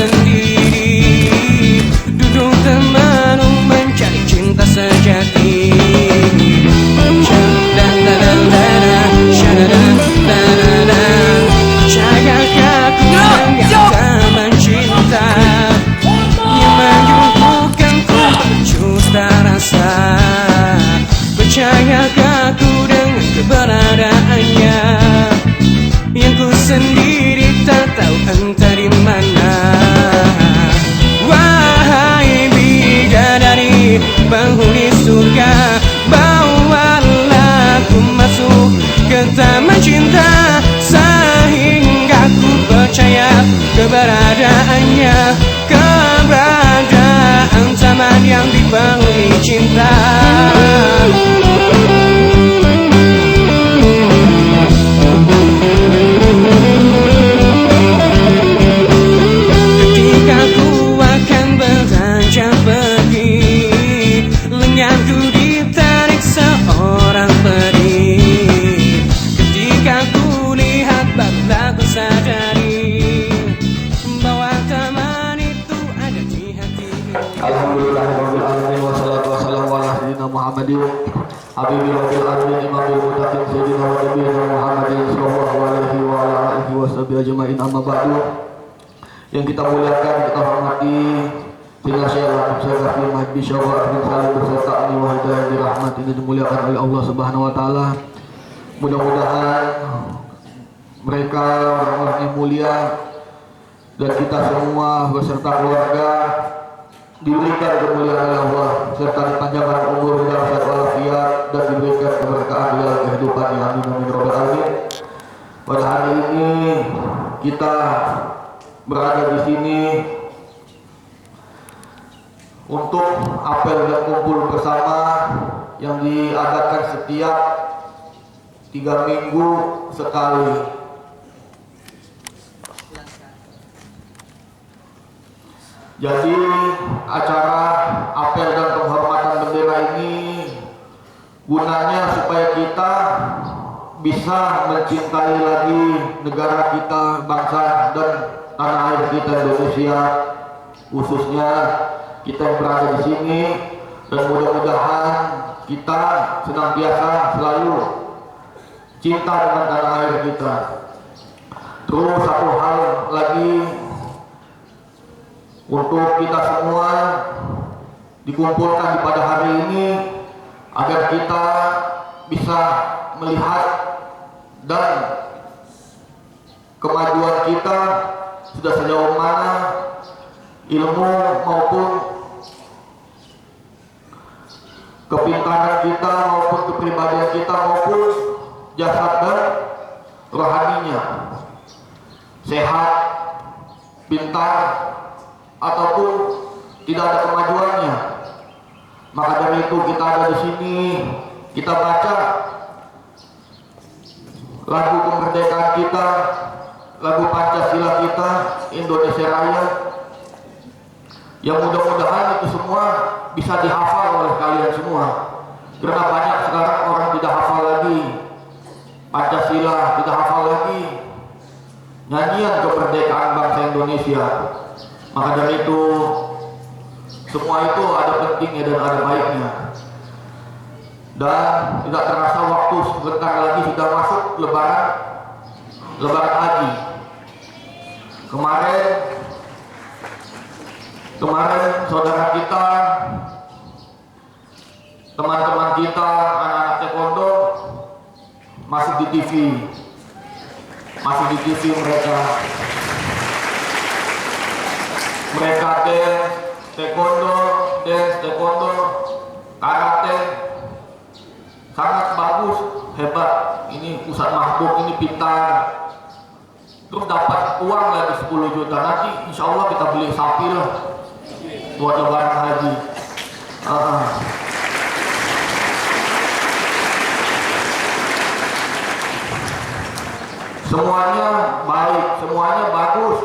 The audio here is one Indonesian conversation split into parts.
sendiri, duduk temanu mencari cinta sejati. Percayakah ku dengan taman cinta yang menyuguhkanku berjuta rasa? Percayakah ku dengan keberadaannya yang ku sendiri tak tahu entah di mana? Wahai bidadari penghuni surga, bawalah ku masuk ke taman cinta sehingga ku percaya keberadaannya, keberadaan taman yang dipenuhi cinta. Ketika ku akan beranjak pergi, lenganku ditarik seorang peri. Ketika ku lihat barulah ku sadari bahwa taman itu ada di hatiku. Alhamdulillahirabbil alamin wassalatu wassalamu ala sayyidina Muhammadin habibil alamin imamil muttaqin sayyidina wa nabiyina Muhammadin sallallahu alaihi wa ala alihi washabihi ajmain, amma ba'du. Yang kita muliakan, kita hormati Sayyidina Syekh Al-Habib Syekh Mahdi Syawal bin Salim beserta ahli wa hidayah dirahmat ini dimuliakan oleh Allah Subhanahu wa taala. Mudah-mudahan mereka orang-orang yang mulia dan kita semua beserta keluarga diberikan kemuliaan oleh Allah serta dipanjangkan umur dan sehat walafiat dan diberikan keberkahan di dalam kehidupannya. Amin amin robbal alamin. Pada hari ini kita berada di sini untuk apel dan kumpul bersama yang diadakan setiap 3 minggu sekali. Jadi acara apel dan penghormatan bendera ini gunanya supaya kita bisa mencintai lagi negara kita, bangsa dan tanah air kita Indonesia, khususnya kita yang berada di sini, dan mudah-mudahan kita senantiasa selalu cinta dengan tanah air kita. Terus satu hal lagi, untuk kita semua dikumpulkan pada hari ini agar kita bisa melihat dan kemajuan kita sudah sejauh mana ilmu maupun kepintaran kita maupun kepribadian kita maupun jasad dan rohaninya, sehat, pintar ataupun tidak ada kemajuannya. Maka dari itu kita ada di sini, kita baca lagu kemerdekaan kita, lagu Pancasila kita, Indonesia Raya, yang mudah-mudahan itu semua bisa dihafal oleh kalian semua. Karena banyak sekarang orang tidak hafal lagi Pancasila, tidak hafal lagi nyanyian kemerdekaan bangsa Indonesia. Maka dari itu semua itu ada pentingnya dan ada baiknya. Dan tidak terasa waktu sebentar lagi sudah masuk Lebaran Haji. Kemarin saudara kita, teman-teman kita, anak-anak taekwondo masuk di TV mereka taekwondo, karate, sangat bagus, hebat. Ini Ustaz Mahbub ini pintar. Terus dapat uang lagi 10 juta. Nanti insya Allah kita beli sapi lah buat Lebaran Haji. Semuanya baik, semuanya bagus.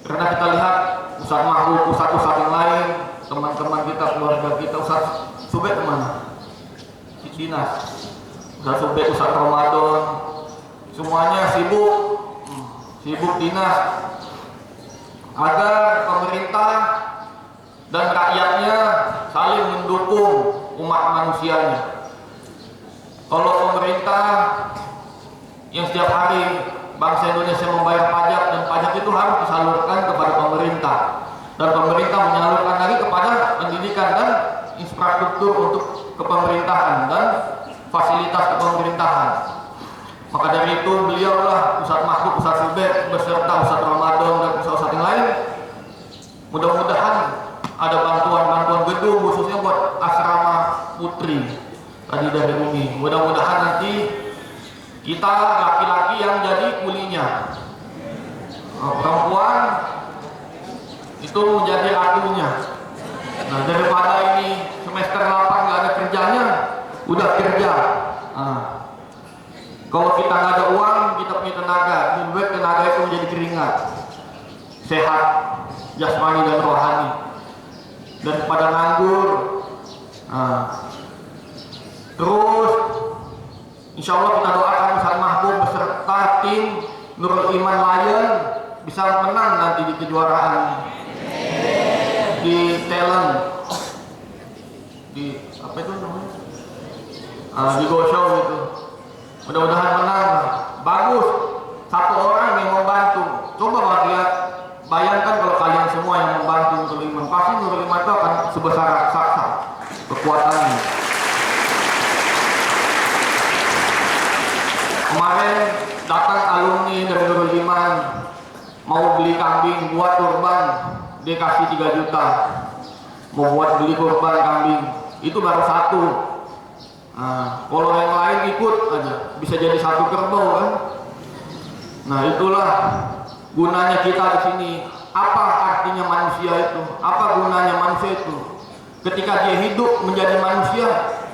Karena kita lihat Ustaz Mahbub, Ustaz yang lain, teman-teman kita, keluarga kita, Ustaz Subek kemana? Dinas. Ustaz Subek, Ustaz Ramadan, semuanya sibuk dinas. agar pemerintah dan rakyatnya saling mendukung umat manusianya. Kalau pemerintah yang setiap hari bangsa Indonesia membayar pajak, dan pajak itu harus disalurkan kepada pemerintah, dan pemerintah menyalurkan lagi kepada pendidikan dan infrastruktur untuk kepemerintahan dan fasilitas kepemerintahan. Maka dari itu beliaulah Ustadz Mahfud, Ustadz Subed beserta Ustadz Ramadan dan Ustadz yang lain, mudah-mudahan ada bantuan gedung khususnya buat asrama putri tadi dari Umi. Mudah-mudahan nanti kita laki-laki yang jadi kulinya, perempuan itu menjadi adunya. Nah, daripada ini semester 8 nggak ada kerjanya, udah kerja. Kalau kita nggak ada uang, kita punya tenaga, membuat tenaga itu menjadi keringat, sehat jasmani dan rohani. Daripada nganggur. Terus insya Allah kita doakan Ustadz Mahfud beserta tim Nurul Iman Lion bisa menang nanti di kejuaraan di talent, di apa itu namanya, di Go Show itu. Mudah-mudahan menang. Bagus, satu orang yang membantu. Coba lihat, bayangkan kalau kalian semua yang membantu Nurul Iman, pasti Nurul Iman itu akan sebesar raksasa kekuatannya. Kemarin datang alumni dari Nurul Iman mau beli kambing buat kurban, dia kasih 3 juta mau buat beli kurban kambing, itu baru satu. Kalau yang lain ikut aja bisa jadi 1 kerbau kan. Nah, itulah gunanya kita di sini. Apa artinya manusia itu? Apa gunanya manusia itu? Ketika dia hidup menjadi manusia,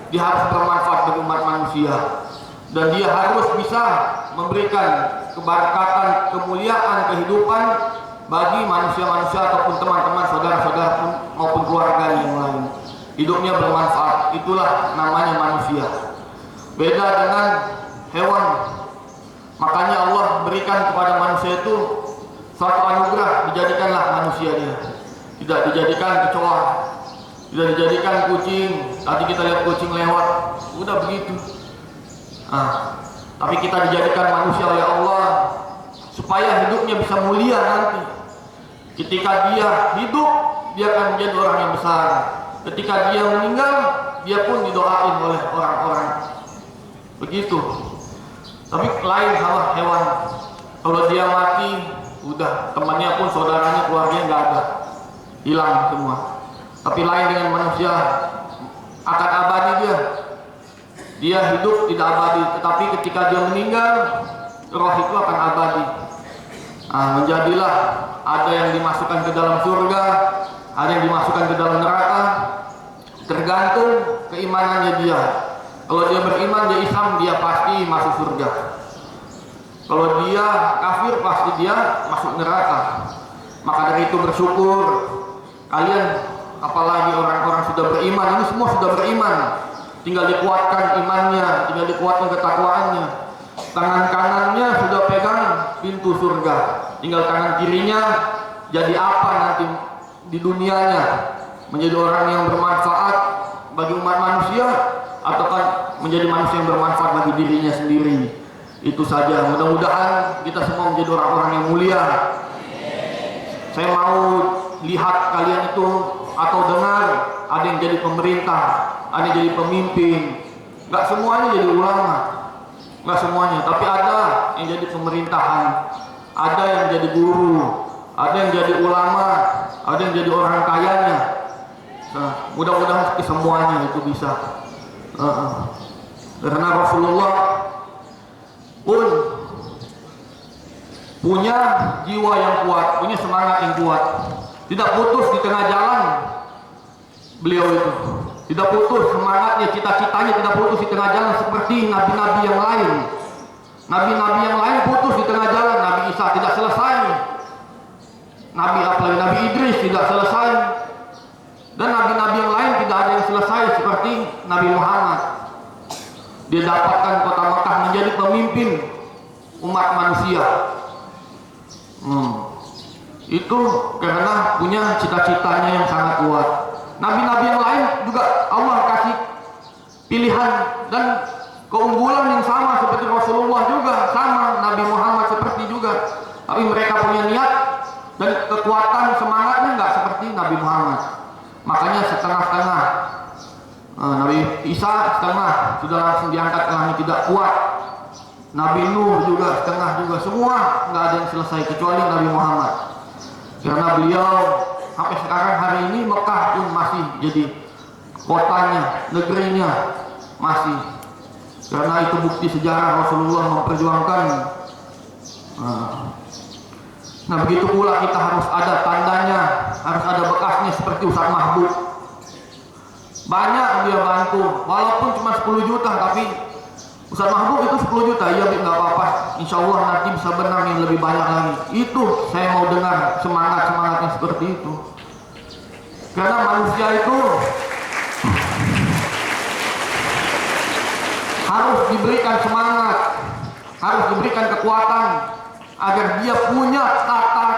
dia harus bermanfaat bagi umat manusia, dan dia harus bisa memberikan keberkatan, kemuliaan, kehidupan bagi manusia-manusia ataupun teman-teman, saudara-saudara maupun keluarga yang lain. Hidupnya bermanfaat, itulah namanya manusia. Beda dengan hewan. Makanya Allah berikan kepada manusia itu suatu anugerah, dijadikanlah manusia dia. Tidak dijadikan kecoa, tidak dijadikan kucing. Tadi kita lihat kucing lewat, udah begitu. Tapi kita dijadikan manusia oleh Allah supaya hidupnya bisa mulia nanti. Ketika dia hidup, dia akan menjadi orang yang besar. Ketika dia meninggal, dia pun didoain oleh orang-orang. Begitu. Tapi lain sama hewan. Kalau dia mati, udah temannya pun, saudaranya, keluarganya nggak ada, hilang semua. Tapi lain dengan manusia, akan abadi dia. Dia hidup tidak abadi, tetapi ketika dia meninggal, roh itu akan abadi. Menjadilah ada yang dimasukkan ke dalam surga, ada yang dimasukkan ke dalam neraka, tergantung keimanannya dia. Kalau dia beriman, dia Islam, dia pasti masuk surga. Kalau dia kafir, pasti dia masuk neraka. Maka dari itu bersyukur kalian, apalagi orang-orang sudah beriman, ini semua sudah beriman, tinggal dikuatkan imannya, tinggal dikuatkan ketakwaannya. Tangan kanannya sudah pegang pintu surga, tinggal tangan kirinya jadi apa nanti di dunianya, menjadi orang yang bermanfaat bagi umat manusia ataukah menjadi manusia yang bermanfaat bagi dirinya sendiri. Itu saja. Mudah-mudahan kita semua menjadi orang-orang yang mulia. Saya mau lihat kalian itu atau dengar ada yang jadi pemerintah, ada yang jadi pemimpin. Gak semuanya jadi ulama, gak semuanya, tapi ada yang jadi pemerintahan, ada yang jadi guru, ada yang jadi ulama, ada yang jadi orang kayanya. Nah, mudah-mudahan kesemuanya itu bisa. Karena Rasulullah pun punya jiwa yang kuat, punya semangat yang kuat, tidak putus di tengah jalan. Beliau itu tidak putus semangatnya, cita-citanya tidak putus di tengah jalan seperti nabi-nabi yang lain. Nabi-nabi yang lain putus di tengah jalan. Nabi Isa tidak selesai, Nabi Idris tidak selesai, dan nabi-nabi yang lain tidak ada yang selesai seperti Nabi Muhammad. Dia dapatkan kota Mekah menjadi pemimpin umat manusia. itu karena punya cita-citanya yang sangat kuat. Nabi-nabi yang lain juga Allah kasih pilihan dan keunggulan yang sama seperti Rasulullah juga sama, Nabi Muhammad seperti juga. Tapi mereka punya niat dan kekuatan semangatnya nggak seperti Nabi Muhammad. Makanya setengah-setengah. Nabi Isa setengah sudah langsung diangkat ke langit, tidak kuat. Nabi Nuh juga setengah juga, semua nggak ada yang selesai kecuali Nabi Muhammad. Karena beliau sampai sekarang hari ini Mekah pun masih jadi kotanya, negerinya masih. Karena itu bukti sejarah Rasulullah memperjuangkan. Nah begitu pula kita harus ada tandanya, harus ada bekasnya seperti Ustaz Mahbub. Banyak dia bantu, walaupun cuma 10 juta, tapi Ustaz Mahbub itu 10 juta, iya nggak apa-apa. Insya Allah nanti bisa benang yang lebih banyak lagi. Itu saya mau dengar semangatnya seperti itu. Karena manusia itu harus diberikan semangat, harus diberikan kekuatan agar dia punya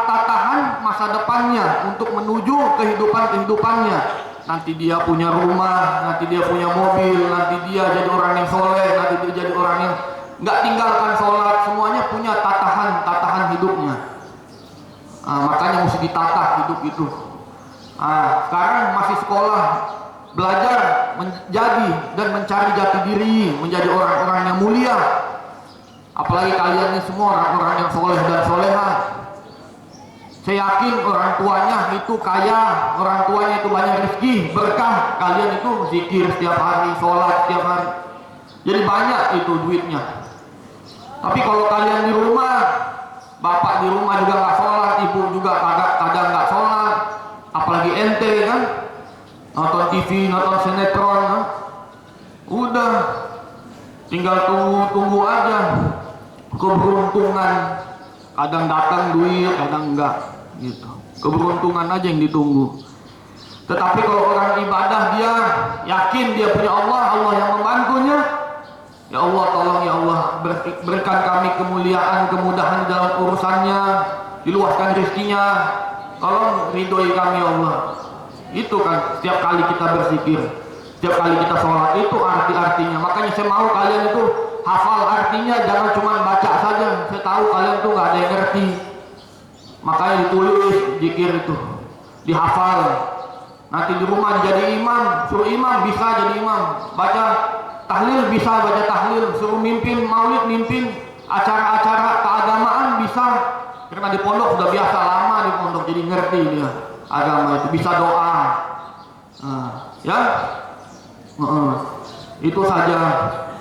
tatahan masa depannya untuk menuju kehidupannya. Nanti dia punya rumah, nanti dia punya mobil, nanti dia jadi orang yang soleh, nanti dia jadi orang yang nggak tinggalkan sholat, semuanya punya tatahan hidupnya. Makanya mesti ditata hidup itu. Sekarang masih sekolah, belajar menjadi dan mencari jati diri, menjadi orang-orang yang mulia. Apalagi kalian ini semua orang-orang yang soleh dan soleha. Saya yakin orang tuanya itu kaya, orang tuanya itu banyak rezeki, berkah. Kalian itu zikir setiap hari, sholat setiap hari. Jadi banyak itu duitnya. Tapi kalau kalian di rumah, bapak di rumah juga nggak sholat, ibu juga kadang nggak sholat. Apalagi ente kan, nonton TV, nonton sinetron, kan? Udah, tinggal tunggu aja keberuntungan. Kadang datang duit, kadang enggak, gitu. Keberuntungan aja yang ditunggu. Tetapi kalau orang ibadah dia yakin dia punya Allah, Allah yang membantunya. Ya Allah, tolong ya Allah, berikan kami kemuliaan, kemudahan dalam urusannya, diluaskan rezekinya. Tolong ridhoi kami ya Allah. Itu kan setiap kali kita berzikir, setiap kali kita sholat, itu arti-artinya. Makanya saya mau kalian itu hafal artinya, jangan cuma baca saja. Saya tahu kalian tuh nggak ada yang ngerti, makanya ditulis zikir itu, dihafal. Nanti di rumah jadi imam, suruh imam bisa jadi imam, baca tahlil bisa baca tahlil, suruh mimpin maulid, mimpin acara-acara keagamaan bisa. Karena di pondok sudah biasa lama di pondok, jadi ngerti dia agama itu, bisa doa. Ya, itu saja.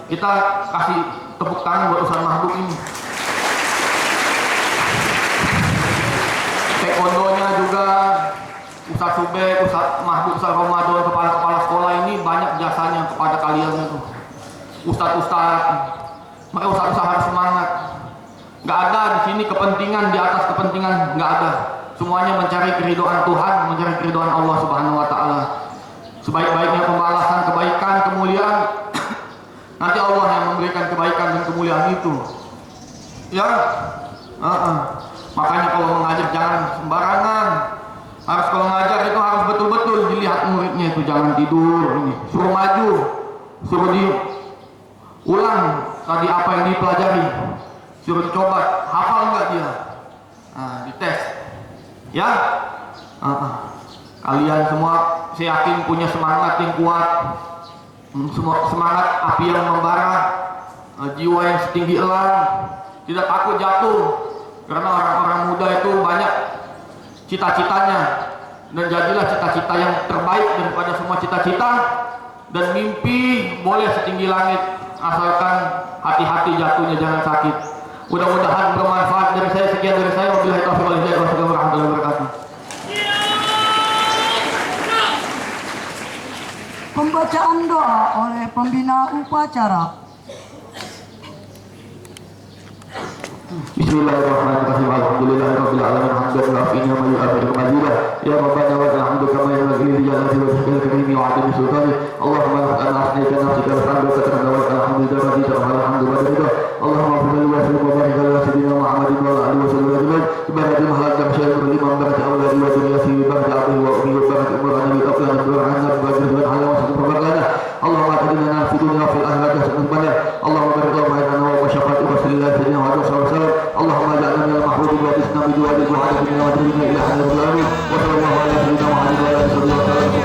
Kita kasih tepuk tangan buat Ustaz Mahbub ini. Taekwondonya juga Ustaz Subek, Ustaz Mahbub, Ustaz Ramadan, kepala-kepala sekolah ini banyak jasanya kepada kalian itu. Ustaz-ustaz, maka ustaz-ustaz harus semangat. Nggak ada di sini kepentingan di atas kepentingan, nggak ada. Semuanya mencari keridhaan Tuhan, mencari keridhaan Allah Subhanahu Wa Taala. Sebaik-baiknya pembalasan kebaikan, kemuliaan, nanti Allah yang memberikan kebaikan dan kemuliaan itu. Ya, makanya kalau mengajar jangan sembarangan. Harus kalau mengajar itu harus betul-betul dilihat muridnya itu, jangan tidur ini. Suruh maju, suruh diulang tadi apa yang dipelajari, suruh dicoba, hafal nggak dia, dites. Ya, kalian semua saya yakin punya semangat yang kuat. Semangat api yang membara, jiwa yang setinggi elang, tidak takut jatuh. Karena orang-orang muda itu banyak cita-citanya, dan jadilah cita-cita yang terbaik daripada semua cita-cita. Dan mimpi boleh setinggi langit, asalkan hati-hati jatuhnya, jangan sakit. Mudah-mudahan bermanfaat dari saya. Sekian dari saya. Wabillahi taufiq wal hidayah. Wassalamualaikum warahmatullahi wabarakatuh. Pembacaan doa oleh pembina upacara. Bismillahirrahmanirrahim. Alhamdulillahirabbil alamin. Hamdan wa afina ma yu'afiru mazida. Ya rabbana wa alhamdu kama yanbaghi li jalali wajhikal karim wa 'azimi sultani. Allahumma rabbana asnika nafsika alhamdu katsran wa alhamdu radita wa alhamdu badida. Allahumma salli wa sallim wa barik ala sayyidina Muhammadin wa ala alihi wa sahbihi. بارك محل دم شيء الإمام بارك أولادي وذريتي بارك أبي وأمي وبارك أمورنا بأقلنا برعنا بارك من حلا وسلم وبركاته اللهم أجعلنا في الدنيا وفي الآخرة حسنة بنا اللهم بارك لنا معنا وشفاعة رسول الله سيدنا محمد صلى الله عليه وسلم اللهم اجعلنا من المحبوب وأجلسنا بجوار الدعاء من وجهنا إلى حضرة العالمين وصلى الله على سيدنا محمد وعلى آله وصحبه وسلم